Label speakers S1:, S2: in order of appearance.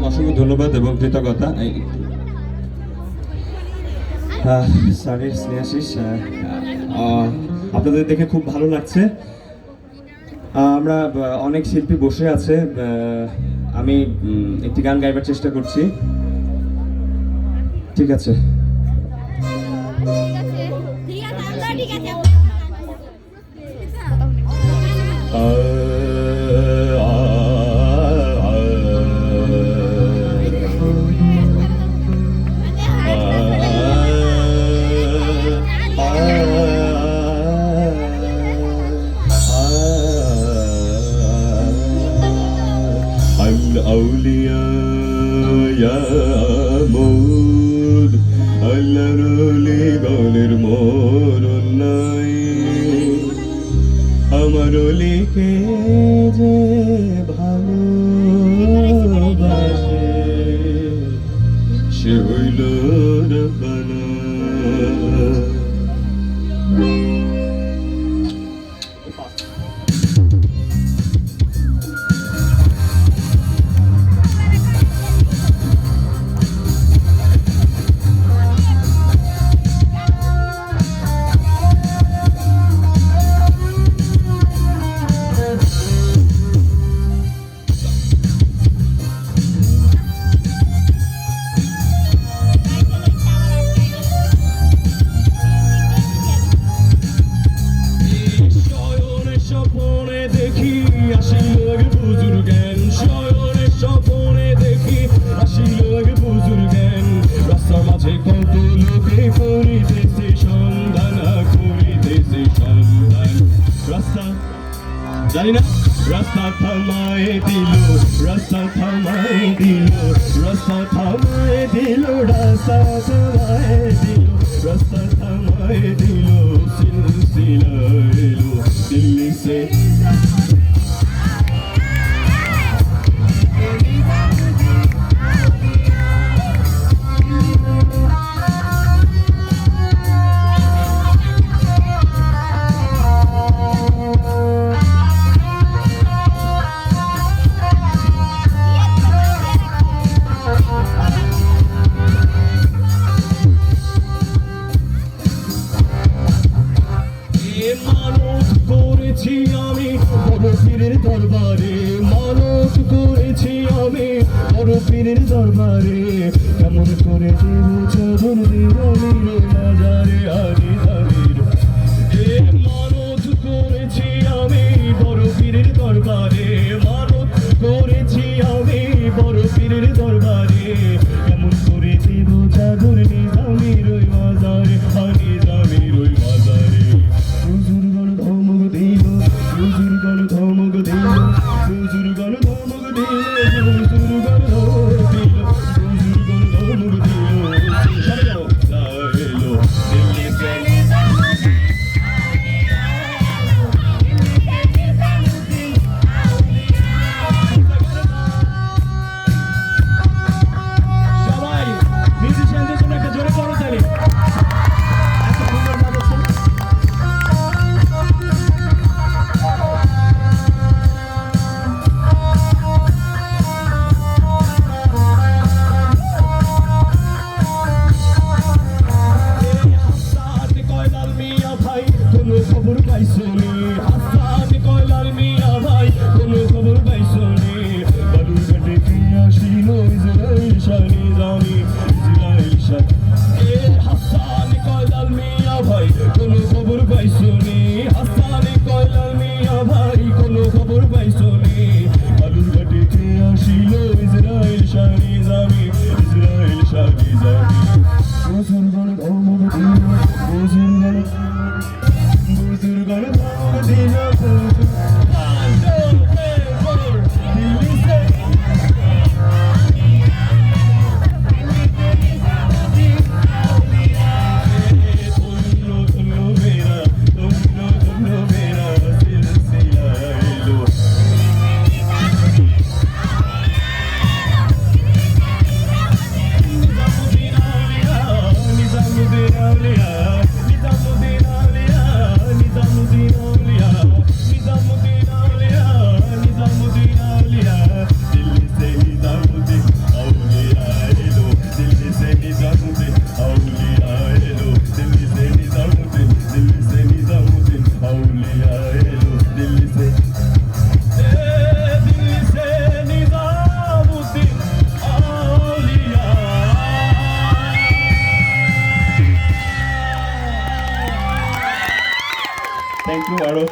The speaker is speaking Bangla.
S1: অসংখ্য ধন্যবাদ এবং কৃতজ্ঞতা। স্যারের স্নেহাশিস, আপনাদের দেখে খুব ভালো লাগছে। আমরা অনেক শিল্পী বসে আছে, আমি একটি গান গাইবার চেষ্টা করছি। ঠিক আছে, আউলিয়া ইয়া মউদ আল্লাহর ওলি গলের মরণ নাই, আমার ওলিকে যে ভালোবাসে সে হইল রব্বানা। জানি না রাস্তা থামায় দিল, রাস্তা থামায় দিল, রাস্তা থামায় দিল, রাস্তা থামায় দিল, রাস্তা থামায় দিল, সিলসিলা এলো দিল্লি সে। মানত করেছি আমি বড় পীরের দরবারে, মানত করেছি আমি বড় পীরের দরবারে, কেমন করে দেব চাদর দিনের মাজারে আনি জামির। মানত করেছি আমি বড় পীরের দরবারে, মানত করেছি আমি বড় পীরের দরবারে, কেমন করে দেব চাদর নিজামির ওই মাজারে আনি জামির ওই মাজারে। বুজুর্গণ ধমক দিল, বুজুর্গণ ধমক দিল, বুজুর্গণ ধমক দিল, বুজুর্গণ ধমক দিল, বুজুর্গণ ধমক দিল, এলো দিল্লি সে। সবাই মিউজিশিয়ানদের জন্য একটা জোরে করো তালি। খবর পাইছনি হাসান কয়লাল মিয়া ভাই, কোন খবর পাইছনি বালুরঘাটে কে আসিল ইসরাইল শানি জানি ইসরাইল শাহ। হাসান কয়লাল মিয়া ভাই, কোন খবর পাইছনি হাসান কয়লাল মিয়া ভাই, কোন খবর পাইছনি বালুরঘাটে কে আসিল ইসরাইল শানি জানি ইসরাইল শানি জানি। বুজুর্গণ ধমক দিল, বুজুর্গণ বুজুর্গণ ধমক দিল, দিল্লি সে। Nizamuddin Auliya, Nizamuddin Auliya, Nizamuddin Auliya।
S2: একটু আরো